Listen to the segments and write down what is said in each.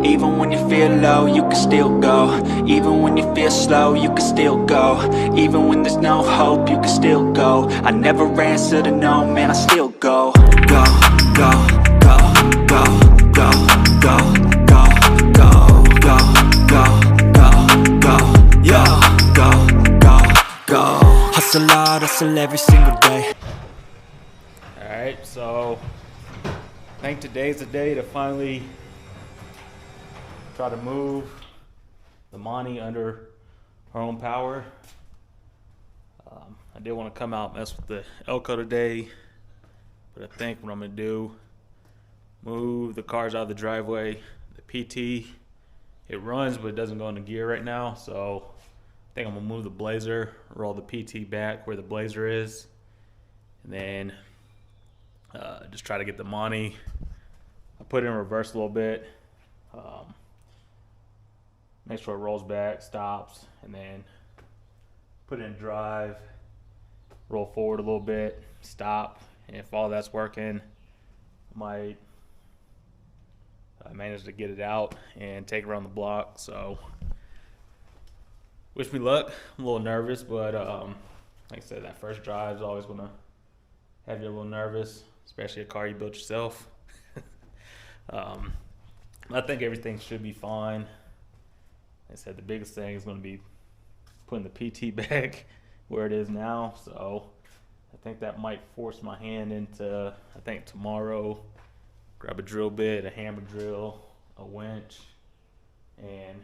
Even when you feel low, you can still go. Even when you feel slow, you can still go. Even when there's no hope, you can still go. I never answer to no, man, I still go. Go, go, go, go, go, go, go, go, go, go, go, go, yeah, go, go, go. Hustle hard, hustle every single day. Alright, so I think today's the day to finally try to move the Monte under her own power. I did want to come out and mess with the Elko today, but I think what I'm going to do, move the cars out of the driveway. The PT, it runs but it doesn't go into gear right now, so I think I'm going to move the Blazer, roll the PT back where the Blazer is, and then just try to get the Monte. I put it in reverse a little bit, make sure it rolls back, stops, and then put it in drive, roll forward a little bit, stop, and if all that's working, I might manage to get it out and take it around the block. So wish me luck. I'm a little nervous, but like I said, that first drive is always gonna have you a little nervous, especially a car you built yourself. I think everything should be fine. Like I said, the biggest thing is going to be putting the PT back where it is now. So I think that might force my hand into, I think tomorrow, grab a drill bit, a hammer drill, a winch, and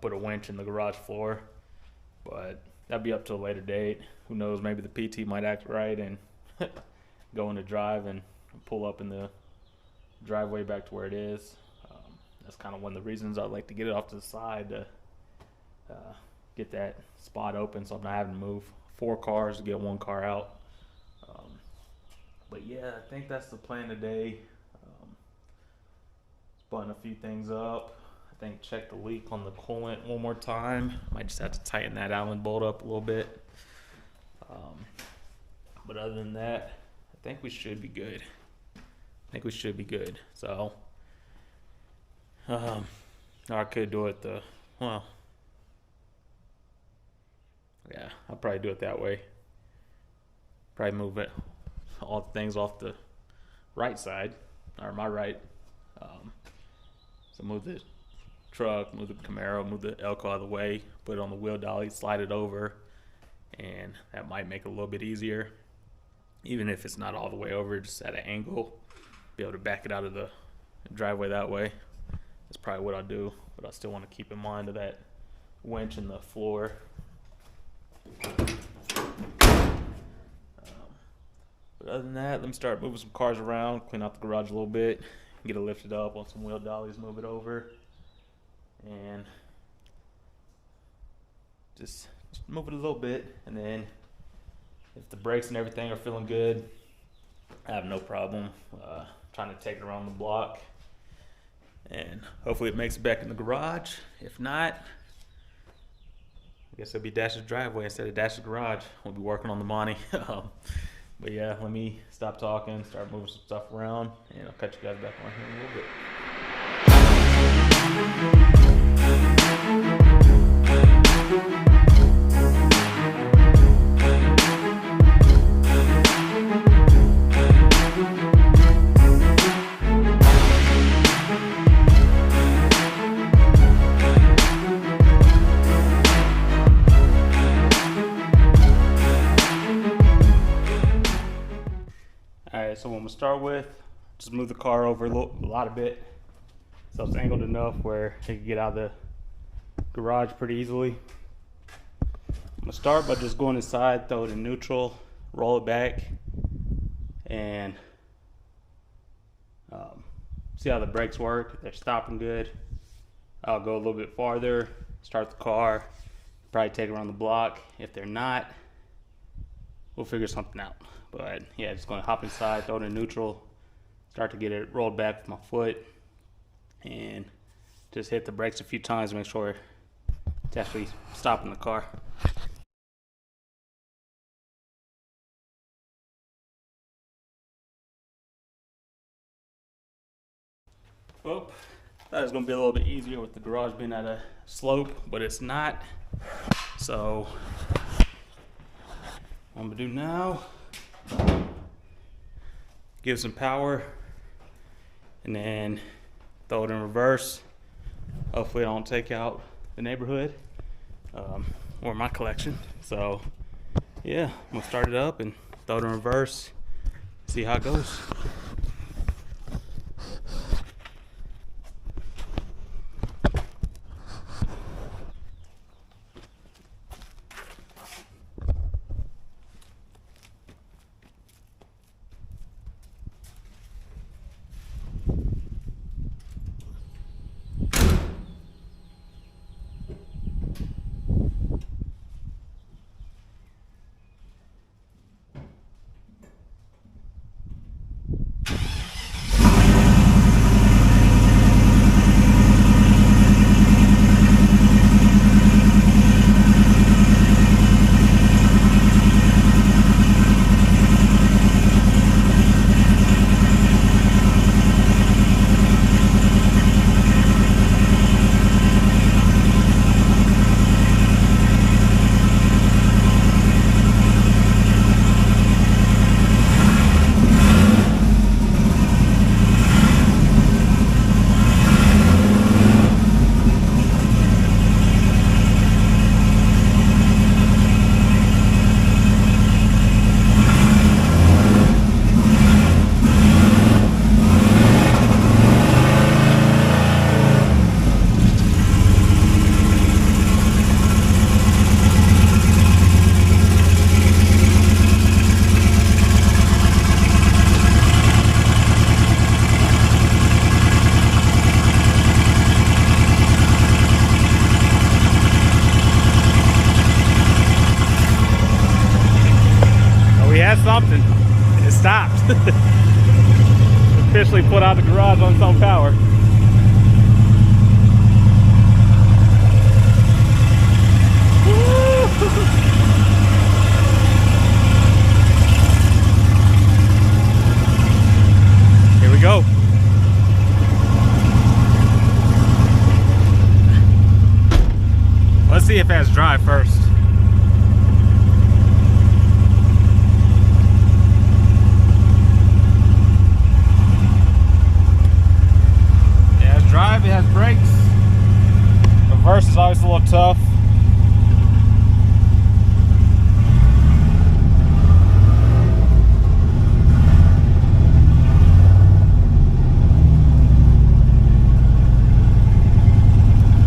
put a winch in the garage floor. But that'd be up to a later date. Who knows, maybe the PT might act right and go into drive and pull up in the driveway back to where it is. That's kind of one of the reasons I'd like to get it off to the side to get that spot open so I'm not having to move 4 cars to get 1 car out. But yeah, I think that's the plan today. Button a few things up. I think check the leak on the coolant one more time. Might just have to tighten that Allen bolt up a little bit. But other than that, I think we should be good. So I could do it yeah, I'll probably do it that way. Probably move it, all the things off the right side, or my right. So move the truck, move the Camaro, move the Elko out of the way, put it on the wheel dolly, slide it over, and that might make it a little bit easier. Even if it's not all the way over, just at an angle, be able to back it out of the driveway that way. That's probably what I'll do, but I still want to keep in mind of that winch in the floor. But other than that, let me start moving some cars around, clean out the garage a little bit, get it lifted up on some wheel dollies, move it over, and just move it a little bit. And then if the brakes and everything are feeling good, I have no problem trying to take it around the block, and hopefully it makes it back in the garage. If not, I guess it'll be Dash's driveway instead of Dash's garage. We'll be working on the Monte. But yeah, let me stop talking, start moving some stuff around, and I'll catch you guys back on here in a little bit. Alright, so what I'm going to start with, just move the car over a bit, so it's angled enough where it can get out of the garage pretty easily. I'm going to start by just going inside, throw it in neutral, roll it back, and see how the brakes work. If they're stopping good, I'll go a little bit farther, start the car, probably take it around the block. If they're not, we'll figure something out. But yeah, just going to hop inside, throw it in neutral, start to get it rolled back with my foot, and just hit the brakes a few times to make sure it's actually stopping the car. Well, Thought it was gonna be a little bit easier with the garage being at a slope, but it's not. So what I'm gonna do now, give some power and then throw it in reverse. Hopefully I don't take out the neighborhood or my collection. So yeah, I'm gonna start it up and throw it in reverse, see how it goes. Something. It stopped. Officially put out the garage on its own power. Here we go. Let's see if it has drive first. Drive, it has brakes. Reverse is always a little tough.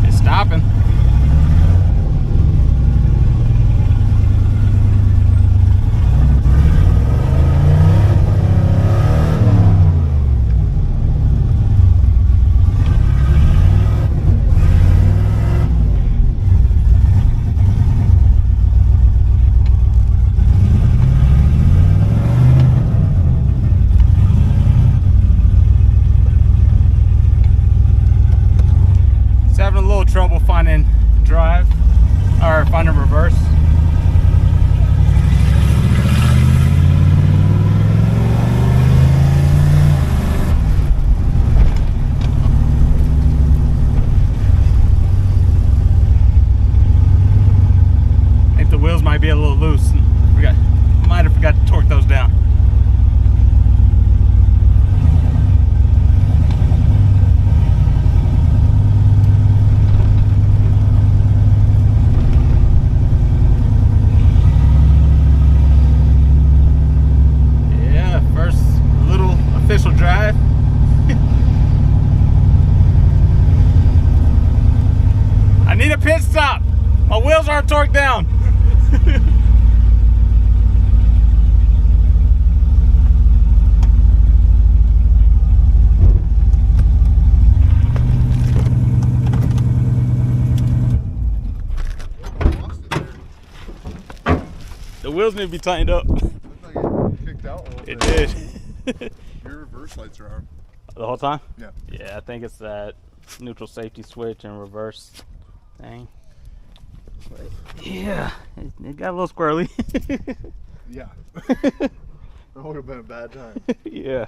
It's stopping. Having a little trouble finding drive or finding reverse. I think the wheels might be a little loose. Might have forgot to torque those down. Official drive. I need a pit stop. My wheels aren't torqued down. The wheels need to be tightened up. Looked like it kicked out a little It bit. did. Your reverse lights are on. The whole time? Yeah. Yeah, I think it's that neutral safety switch and reverse thing. But yeah, it got a little squirrely. Yeah. That would have been a bad time. Yeah.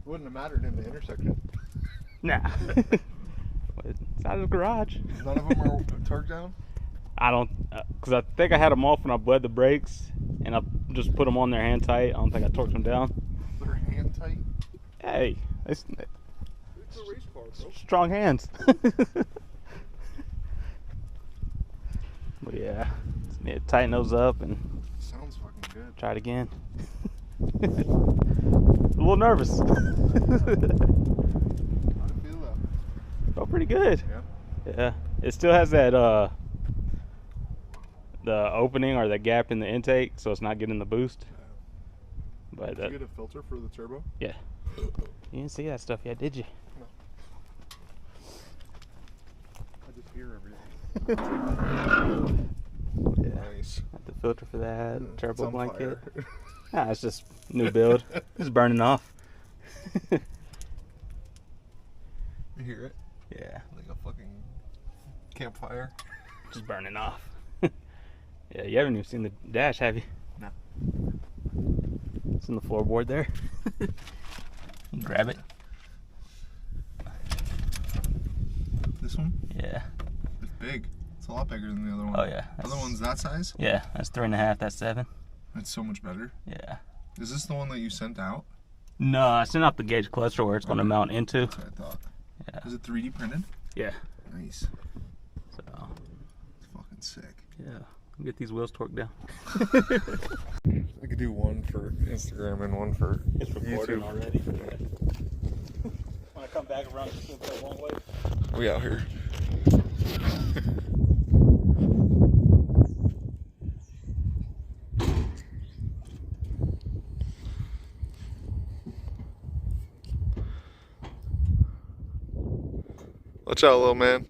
Wouldn't have mattered in the intersection. Nah. side of the garage. None of them are torque down? I don't, because I think I had them off when I bled the brakes, and I just put them on there hand tight. I don't think I torqued them down. They're hand tight? Hey, it's a race car, bro. strong hands. But yeah, just need to tighten those up and Sounds fucking good. try it again. A little nervous. How do you feel though? Felt pretty good. Yeah. Yeah, it still has that the opening or the gap in the intake, so it's not getting the boost. But Did you get a filter for the turbo? yeah, you didn't see that stuff yet, did you? No. I just hear everything. Yeah. Nice. Got the filter for that, It's turbo on blanket. fire. Ah, it's just new build. It's burning off. You hear it? Yeah, Like a fucking campfire. just burning off. Yeah, you haven't even seen the dash, have you? No. It's in the floorboard there. Grab it. This one? Yeah. It's big. It's a lot bigger than the other one. Oh yeah. The other one's that size? Yeah, that's 3.5. That's 7. It's so much better. Yeah. Is this the one that you sent out? No, I sent out the gauge cluster where it's going to Okay. mount into. That's what I thought. Yeah. Is it 3D printed? Yeah. Nice. So, It's fucking sick. yeah. Get these wheels torqued down. I could do one for Instagram and one for YouTube. already. When I come back around, just go one way. We out here. Watch out, little man.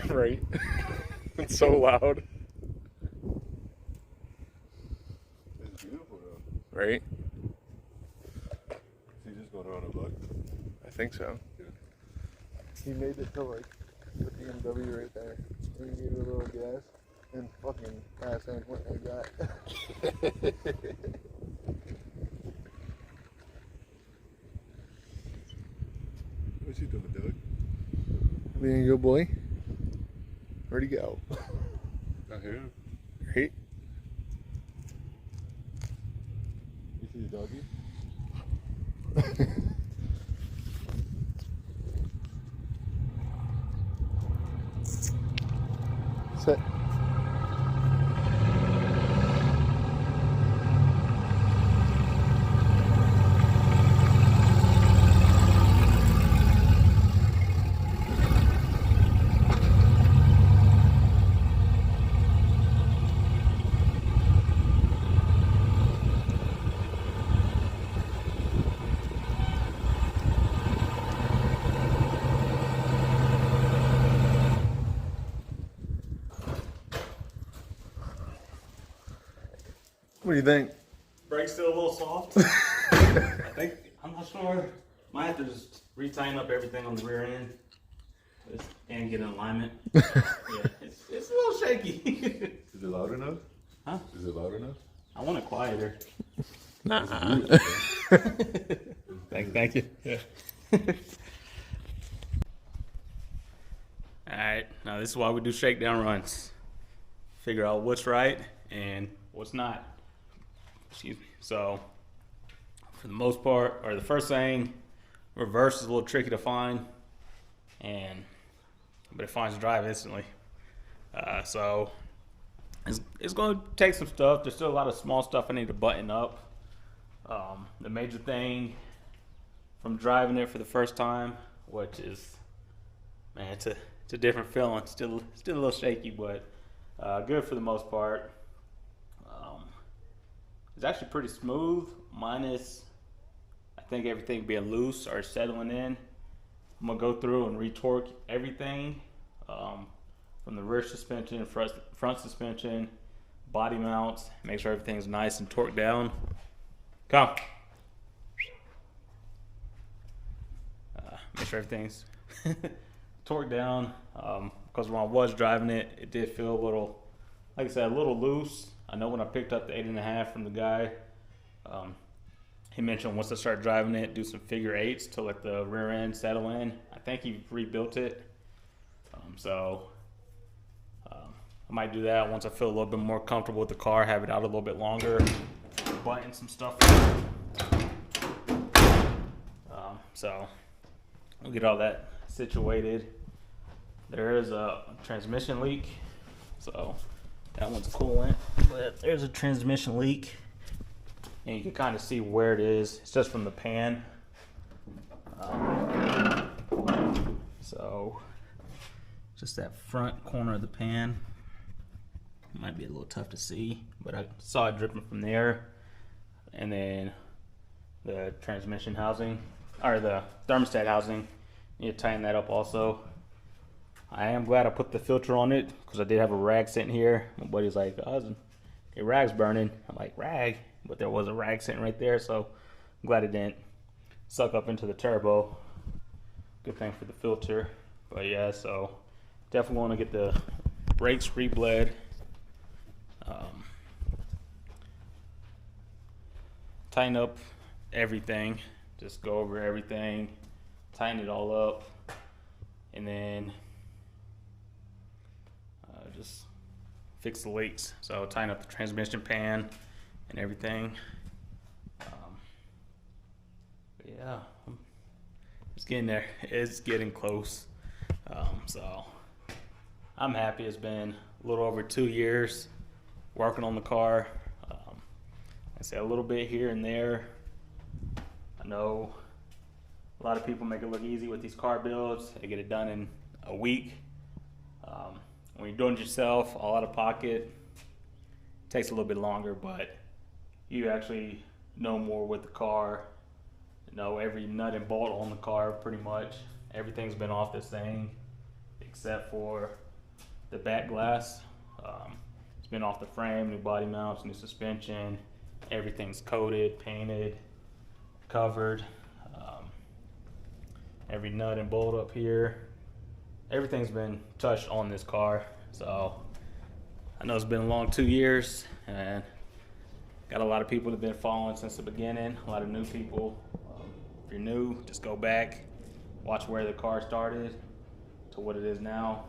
Right? It's so loud. It's beautiful though. Right? So you just going around a block? I think so. He made it to like the BMW right there. And he gave it a little gas and fucking ass end went like that. What's he doing, Doug? Being a good boy. Where'd he go? Not here. Right? You see the doggy? Sit. What do you think? Brake's still a little soft. I think, I'm not sure. Might have to just re-tighten up everything on the rear end and get in alignment. Yeah, it's a little shaky. Is it loud enough? Huh? Is it loud enough? I want it quieter. Nah. Thank you. Yeah. Alright, now this is why we do shakedown runs. Figure out what's right and what's not. Excuse me. So, for the most part, or the first thing, reverse is a little tricky to find, but it finds drive instantly. So, it's going to take some stuff. There's still a lot of small stuff I need to button up. The major thing from driving it for the first time, which is, man, it's a different feeling. Still a little shaky, but good for the most part. It's actually pretty smooth, minus I think everything being loose or settling in. I'm gonna go through and retorque everything, from the rear suspension, front suspension, body mounts, make sure everything's nice and torqued down. Come. Make sure everything's torqued down, because when I was driving it, it did feel a little, like I said, a little loose. I know when I picked up the 8.5 from the guy, he mentioned once I start driving it, do some figure 8s to let the rear end settle in. I think he rebuilt it, so I might do that once I feel a little bit more comfortable with the car, have it out a little bit longer, button some stuff. So we'll get all that situated. There is a transmission leak, so that one's coolant, but there's a transmission leak, and you can kind of see where it is. It's just from the pan. So just that front corner of the pan. Might be a little tough to see, but I saw it dripping from there. And then the transmission housing, or the thermostat housing, you need to tighten that up also. I am glad I put the filter on it, because I did have a rag sitting here. My buddy's like, oh, your rag's burning. I'm like, rag? But there was a rag sitting right there, so I'm glad it didn't suck up into the turbo. Good thing for the filter. But yeah, so definitely want to get the brakes rebled. Tighten up everything, just go over everything, tighten it all up, and then just fix the leaks. So tighten up the transmission pan and everything. Yeah, it's getting there. It's getting close. So I'm happy. It's been a little over 2 years working on the car. I say a little bit here and there. I know a lot of people make it look easy with these car builds. They get it done in a week. When you're doing it yourself, all out of pocket, it takes a little bit longer, but you actually know more with the car. You know every nut and bolt on the car pretty much. Everything's been off this thing except for the back glass. It's been off the frame, new body mounts, new suspension. Everything's coated, painted, covered. Every nut and bolt up here. Everything's been touched on this car. So I know it's been a long 2 years, and got a lot of people that have been following since the beginning. A lot of new people. If you're new, just go back, watch where the car started to what it is now.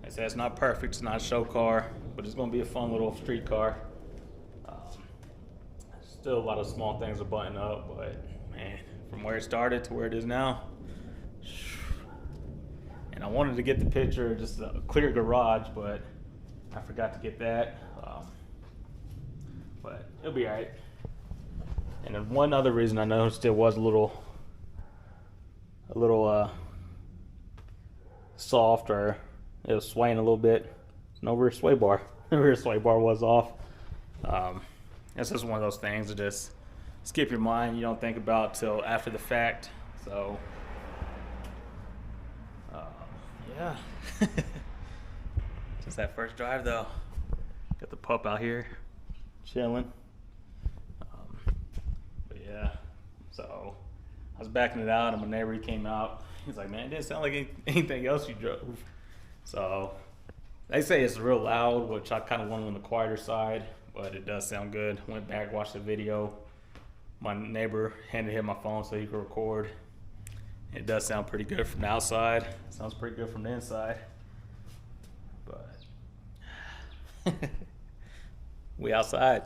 I say it's not perfect, it's not a show car, but it's gonna be a fun little street car. Still a lot of small things to button up, but man, from where it started to where it is now. And I wanted to get the picture, just a clear garage, but I forgot to get that. But it'll be all right. And then one other reason I noticed it was a little soft, or it was swaying a little bit. No rear sway bar. The rear sway bar was off. It's just one of those things that just skip your mind. You don't think about till after the fact. So, yeah. Just that first drive though. Got the pup out here chilling. But yeah, so I was backing it out, and my neighbor, he came out. He's like, man, it didn't sound like anything else you drove. So they say it's real loud, which I kind of went on the quieter side, but it does sound good. Went back, watched the video. My neighbor handed him my phone so he could record. It does sound pretty good from the outside. It sounds pretty good from the inside. But we outside.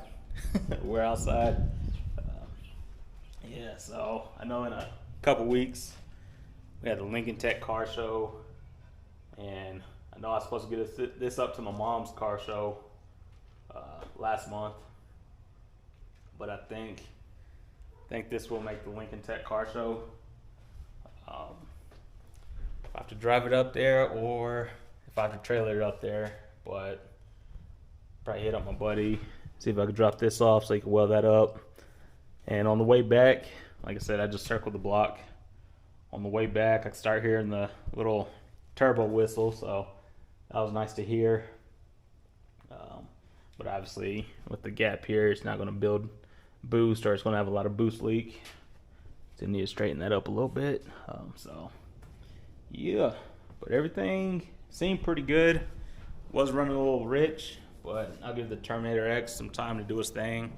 We're outside. Yeah, so I know in a couple weeks we had the Lincoln Tech car show, and I know I was supposed to get this up to my mom's car show last month, but I think this will make the Lincoln Tech car show. If I have to drive it up there, or if I have to trailer it up there, but probably hit up my buddy, see if I could drop this off so he can weld that up. And on the way back, like I said, I just circled the block on the way back, I could start hearing the little turbo whistle, so that was nice to hear. But obviously, with the gap here, it's not going to build boost, or it's going to have a lot of boost leak. So I need to straighten that up a little bit. So yeah, but everything seemed pretty good. Was running a little rich, but I'll give the Terminator X some time to do its thing.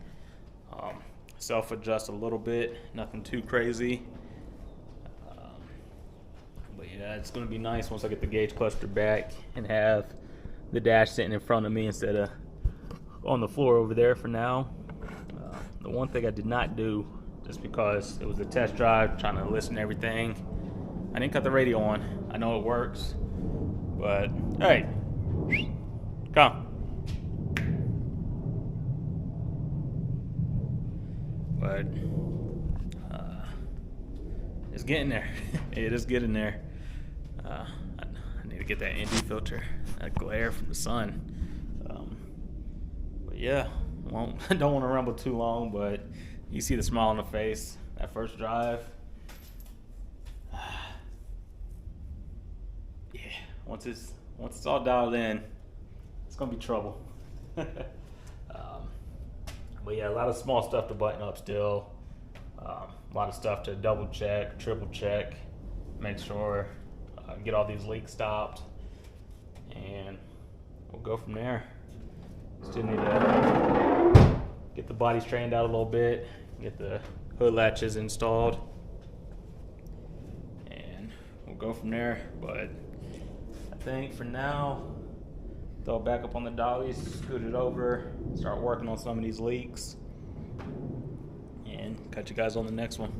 Self-adjust a little bit, nothing too crazy. But yeah, it's going to be nice once I get the gauge cluster back and have the dash sitting in front of me instead of on the floor over there for now. The one thing I did not do, just because it was a test drive, trying to listen to everything, I didn't cut the radio on. I know it works, but hey, come. But it's getting there. It is getting there. I need to get that ND filter, that glare from the sun. But yeah, don't want to ramble too long, but you see the smile on the face. That first drive, yeah. Once it's all dialed in, it's gonna be trouble. But yeah, a lot of small stuff to button up still. A lot of stuff to double check, triple check, make sure, get all these leaks stopped, and we'll go from there. Still need to get the body straightened out a little bit, get the hood latches installed, and we'll go from there. But I think for now, throw it back up on the dollies, scoot it over, start working on some of these leaks, and catch you guys on the next one.